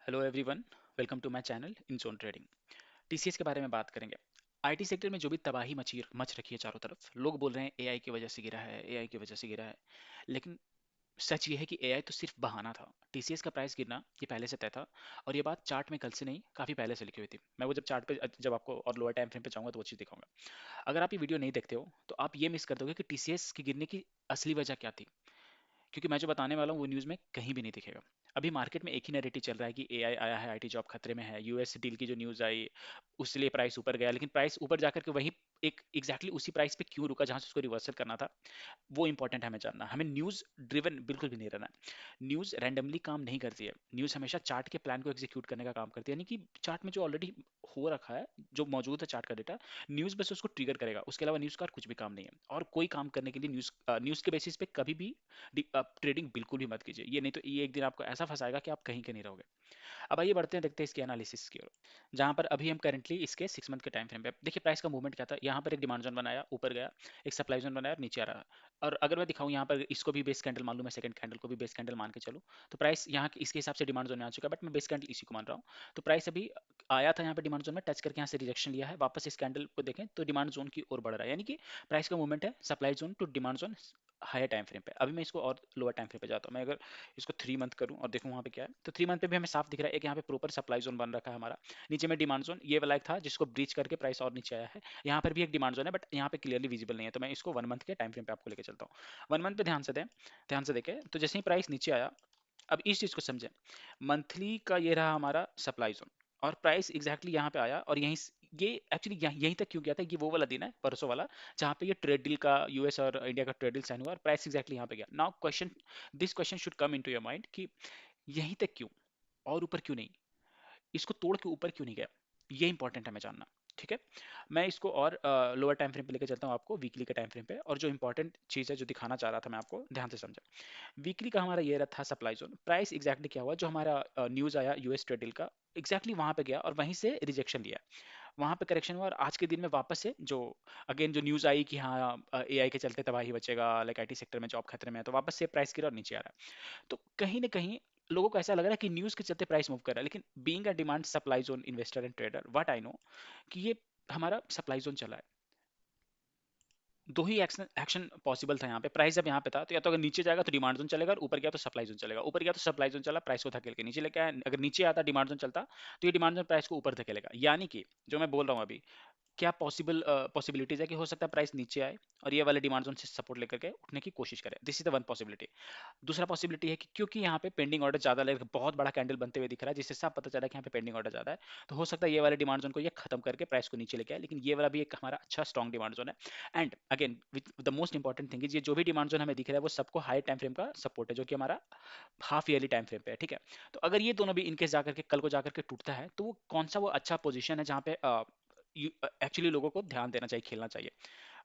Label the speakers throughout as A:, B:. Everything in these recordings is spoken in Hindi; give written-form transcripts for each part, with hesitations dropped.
A: Hello everyone, welcome to my channel in zone trading. TCS के बारे में बात करेंगे। आईटी सेक्टर में जो भी तबाही मची मच रखी है चारों तरफ, लोग बोल रहे हैं एआई की वजह से गिरा है, एआई की वजह से गिरा है। लेकिन सच ये है कि एआई तो सिर्फ बहाना था। टीसीएस का प्राइस गिरना ये पहले से तय था। और ये बात चार्ट में कल से नहीं, काफी पहले से लिखी हुई थी। मैं वो जब चार्ट पे जब आपको और लोअर टाइम फ्रेम पे जाऊंगा तो वो चीज दिखाऊंगा। अगर आप ये वीडियो नहीं देखते हो तो आप ये मिस कर दोगे कि टीसीएस की गिरने की असली वजह क्या थी। क्योंकि मैं जो बताने वाला हूँ वो न्यूज़ में कहीं भी नहीं दिखेगा। अभी मार्केट में एक ही नैरेटिव चल रहा है कि एआई आया है, आईटी जॉब खतरे में है, यूएस डील की जो न्यूज़ आई उसके लिए प्राइस ऊपर गया, लेकिन प्राइस ऊपर जाकर के वही एक एग्जैक्टली उसी प्राइस पे क्यों रुका जहां से उसको रिवर्सल करना था। वो इंपॉर्टेंट है हमें जानना। हमें न्यूज़ ड्रिवन बिल्कुल भी नहीं रहना है। न्यूज़ रैंडमली काम नहीं करती है। न्यूज़ हमेशा चार्ट के प्लान को एग्जीक्यूट करने का काम करती है, यानी कि चार्ट में जो ऑलरेडी हो रखा है, जो मौजूद है चार्ट का डेटा, न्यूज़ बस उसको ट्रिगर करेगा। उसके अलावा न्यूज़ का और कुछ भी काम नहीं है। और कोई काम करने के लिए न्यूज़ के बेसिस पे कभी भी आप ट्रेडिंग बिल्कुल भी मत कीजिए। ये नहीं तो ये एक दिन आपको ऐसा फंसाएगा कि आप कहीं के नहीं रहोगे। अब आइए बढ़ते हैं, देखते हैं इसके एनालिसिस की ओर। जहां पर अभी हम करेंटली इसके 6 मंथ के टाइम फ्रेम पे देखिए प्राइस का मूवमेंट क्या था। यहाँ पर एक डिमांड जोन बनाया, ऊपर गया, एक सप्लाई जोन बनाया और नीचे आ रहा है। और अगर मैं दिखाऊं यहाँ पर इसको भी बेस कैंडल मान लूं, मैं सेकंड कैंडल को भी बेस कैंडल मान के चलूं, तो प्राइस यहाँ इसके हिसाब से डिमांड जोन में आ चुका है, बट मैं बेस कैंडल इसी को मान रहा हूँ। तो प्राइस अभी आया था यहाँ पे डिमांड जोन में, टच करके यहाँ से रिजेक्शन लिया है, वापस इस कैंडल को देखें तो डिमांड जोन की ओर बढ़ रहा है। यानी कि प्राइस का मूवमेंट है supply zone to demand zone higher time frame पे। अभी मैं इसको और लोअर टाइम फ्रेम पे जाता हूँ। मैं अगर इसको 3 मंथ करूँ और देखूँ वहाँ पे क्या है, तो 3 मंथ पे भी हमें साफ दिख रहा है एक यहाँ पे प्रॉपर सप्लाई जोन बन रखा है हमारा। नीचे में डिमांड जोन ये वाला एक था जिसको ब्रीच करके प्राइस और नीचे आया है। यहाँ पर भी एक डिमांड जोन है, बट यहाँ पे क्लियरली विजिबल नहीं है। तो मैं इसको 1 मंथ के टाइम फ्रेम पे आपको लेके चलता हूँ। 1 मंथ पे ध्यान से दें, ध्यान से देखें तो जैसे ही प्राइस नीचे आया, अब इस चीज को समझें। मंथली का ये रहा हमारा सप्लाई जोन, और प्राइस एग्जैक्टली यहाँ पे आया और ये एक्चुअली यहीं तक क्यों गया था, ये वो वाला दिन है परसों वाला जहाँ पे ये ट्रेड डील का यूएस और इंडिया का ट्रेड डील साइन हुआ और प्राइस एग्जैक्टली यहाँ पे गया। Now question, this question should come into your mind कि यहीं तक क्यों और ऊपर क्यों नहीं, इसको तोड़ के ऊपर क्यों नहीं गया। ये इंपॉर्टेंट है हमें जानना। ठीक है, मैं इसको और लोअर टाइम फ्रेम पे लेकर चलता हूँ आपको, वीकली के टाइम फ्रेम पे। और जो इंपॉर्टेंट चीज़ है जो दिखाना चाह रहा था मैं आपको, ध्यान से समझा। वीकली का हमारा ये था सप्लाई जोन। प्राइस एग्जैक्टली क्या हुआ, जो हमारा न्यूज़ आया यूएस ट्रेड डील का, एग्जैक्टली वहां पे गया और वहीं से रिजेक्शन लिया। वहां पे करेक्शन हुआ और आज के दिन में वापस से जो अगेन जो न्यूज़ आई कि हाँ एआई के चलते तबाही बचेगा, लाइक आईटी सेक्टर में जॉब खतरे में है, तो वापस से प्राइस गिरा और नीचे आ रहा है। तो कहीं ना कहीं लोगों को ऐसा लग रहा है कि न्यूज़ के चलते प्राइस मूव कर रहा है, लेकिन being a demand supply zone investor and trader, what I know कि ये हमारा सप्लाई जोन चला है। दो ही एक्शन एक्शन पॉसिबल था यहाँ पे। प्राइस जब यहाँ पे था तो या तो अगर नीचे जाएगा तो डिमांड जोन चलेगा, और ऊपर गया तो सप्लाई जोन चलेगा। ऊपर गया तो सप्लाई जोन चला, प्राइस को धकेल के नीचे लेके आया। अगर नीचे आता डिमांड जोन चलता तो ये डिमांड जोन प्राइस को ऊपर धकेलेगा। यानी कि जो मैं बोल रहा हूँ अभी, क्या पॉसिबिलिटीज है कि हो सकता है प्राइस नीचे आए और ये वाले डिमांड जोन से सपोर्ट लेकर के उठने की कोशिश करे। This is the one possibility. दूसरा पॉसिबिलिटी है कि क्योंकि यहाँ पे पेंडिंग ऑर्डर ज्यादा लग, बहुत बड़ा कैंडल बनते हुए दिख रहा है जिससे साफ पता चला कि यहाँ पे पेंडिंग ऑर्डर ज्यादा है, तो हो सकता है ये वाले डिमांड जोन को ये खत्म करके प्राइस को नीचे लेके आए। लेकिन ये वाला भी एक हमारा अच्छा स्ट्रॉन्ग डिमांड जोन है। And again with the most important thing is, ये जो भी डिमांड जोन हमें दिख रहा है वो सबको हाई टाइम फ्रेम का सपोर्ट है, जो कि हमारा हाफ ईयरली टाइम फ्रेम पे है। ठीक है, तो अगर ये दोनों भी इनकेस जाकर के कल को जाकर के टूटता है, तो वो कौन सा वो अच्छा पोजीशन है जहाँ पे एक्चुअली लोगों को ध्यान देना चाहिए, खेलना चाहिए।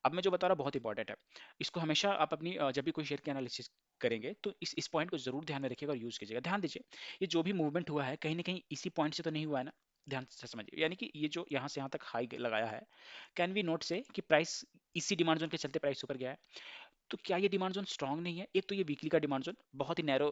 A: अब मैं जो बता रहा हूँ बहुत इंपॉर्टेंट है। इसको हमेशा आप अपनी जब भी कोई शेयर की एनालिसिस करेंगे तो इस पॉइंट को जरूर ध्यान में रखिएगा और यूज कीजिएगा। ध्यान दीजिए, ये जो भी मूवमेंट हुआ है कहीं ना कहीं इसी पॉइंट से तो नहीं हुआ है ना। ध्यान से समझिए, यानी कि ये जो यहाँ से यहाँ तक हाई लगाया है, कैन वी नोट से कि प्राइस इसी डिमांड जोन के चलते प्राइस ऊपर गया है। तो क्या ये डिमांड जोन स्ट्रांग नहीं है? एक तो ये वीकली का डिमांड जोन बहुत ही नैरो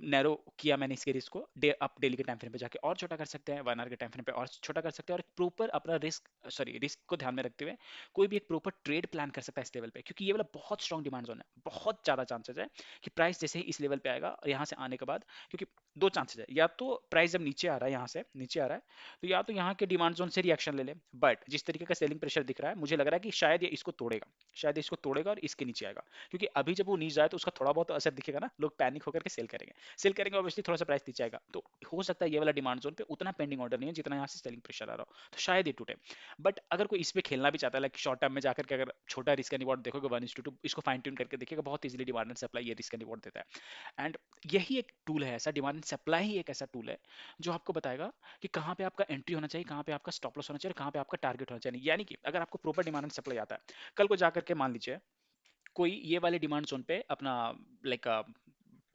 A: नैरो किया मैंने इसके रिस्क को। आप डेली के टाइम फ्रेम पे जाके और छोटा कर सकते हैं, 1 आवर के टाइम फ्रेम पे और छोटा कर सकते हैं, और प्रॉपर अपना रिस्क को ध्यान में रखते हुए कोई भी एक प्रॉपर ट्रेड प्लान कर सकता है इस लेवल पे, क्योंकि ये वाला बहुत स्ट्रांग डिमांड जोन है। बहुत ज्यादा चांसेस है कि प्राइस जैसे ही इस लेवल पे आएगा और यहाँ से आने के बाद, क्योंकि दो चांसेस है, या तो प्राइस जब नीचे आ रहा है, यहाँ से नीचे आ रहा है, तो या तो यहाँ के डिमांड जोन से रिएक्शन ले ले। बट जिस तरीके का सेलिंग प्रेशर दिख रहा है, मुझे लग रहा है कि शायद ये इसको तोड़ेगा, शायद इसको तोड़ेगा और इसके नीचे आएगा। क्योंकि अभी जब वो नीचे जाए तो उसका थोड़ा बहुत तो असर दिखेगा ना, लोग पैनिक होकर के सेल करेंगे। सेल करेंगे ऑब्वियसली, थोड़ा सा प्राइस नीचे आएगा। तो हो सकता है ये वाला डिमांड जोन पे उतना पेंडिंग ऑर्डर नहीं है जितना यहाँ से सेलिंग प्रेशर आ रहा हो, तो शायद ये टूटे। बट अगर कोई इस पे खेलना भी चाहता है, लाइक शॉर्ट टर्म में जाकर के अगर छोटा रिस्क एंड रिवॉर्ड देखोगे 1:2, इसको फाइन ट्यून करके देखिएगा, बहुत इजीली डिमांड एंड सप्लाई ये रिस्क एंड रिवॉर्ड देता है। एंड यही एक टूल है ऐसा, डिमांड एंड सप्लाई ही एक ऐसा टूल है जो आपको बताएगा कि कहाँ पे आपका एंट्री होना चाहिए, कहाँ पे आपका स्टॉप लॉस होना चाहिए, कहाँ पे आपका टारगेट होना चाहिए। यानी कि अगर आपको प्रॉपर डिमांड एंड सप्लाई आता है, कल को जाकर के मान लीजिए कोई ये वाले डिमांड जोन पे अपना लाइक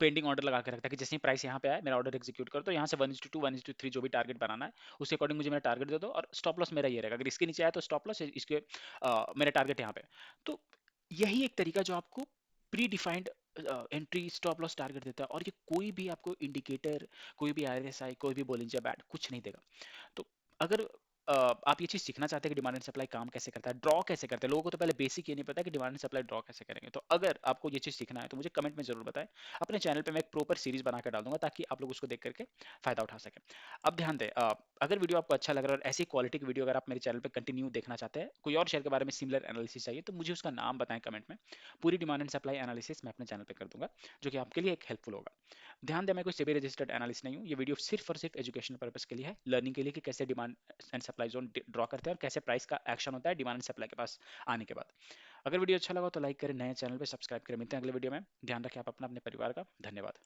A: पेंडिंग ऑर्डर लगा के रखता है कि जैसे ही प्राइस यहाँ पे आए मेरा ऑर्डर एग्जीक्यूट कर दो, यहाँ से 1:2 1:3 जो भी टारगेट बनाना है उसके अकॉर्डिंग मुझे मेरा टारगेट दे दो, और स्टॉप लॉस मेरा ये रहेगा, अगर इसके नीचे आया तो स्टॉप लॉस, इसके मेरा टारगेट यहाँ पे। तो यही एक तरीका जो आपको pre defined entry stop loss target देता है, और ये कोई भी आपको इंडिकेटर, कोई भी आरएसआई, कोई भी बोलिंजर बैंड कुछ नहीं देगा। तो अगर आप ये चीज़ सीखना चाहते हैं कि डिमांड एंड सप्लाई काम कैसे करता है, ड्रॉ कैसे करते हैं, लोगों को तो पहले बेसिक ये नहीं पता कि डिमांड एंड सप्लाई ड्रॉ कैसे करेंगे। तो अगर आपको ये चीज़ सीखना है तो मुझे कमेंट में जरूर बताएं। अपने चैनल पे मैं एक प्रॉपर सीरीज बना कर डाल दूंगा ताकि आप लोग उसको देख करके फायदा उठा सकें। अब ध्यान दें, अगर वीडियो आपको अच्छा लग रहा है और ऐसी क्वालिटी की वीडियो अगर आप मेरे चैनल पे कंटिन्यू देखना चाहते हैं, कोई और शेयर के बारे में सिमिलर एनालिसिस चाहिए, तो मुझे उसका नाम बताएं कमेंट में। पूरी डिमांड एंड सप्लाई एनालिसिस मैं अपने चैनल पे कर दूंगा, जो कि आपके लिए एक हेल्पफुल होगा। ध्यान दें, मैं कोई सेबी रजिस्टर्ड एनालिस्ट नहीं हूँ। ये वीडियो सिर्फ और सिर्फ एजुकेशनल पर्पस के लिए है, लर्निंग के लिए कि कैसे demand and supply zone draw करते हैं और कैसे प्राइस का एक्शन होता है डिमांड एंड सप्लाई के पास आने के बाद। अगर वीडियो अच्छा लगा तो लाइक करें, नए चैनल पे सब्सक्राइब करें। मिलते हैं अगले वीडियो में। ध्यान रखें आप अपना, अपने परिवार का। धन्यवाद।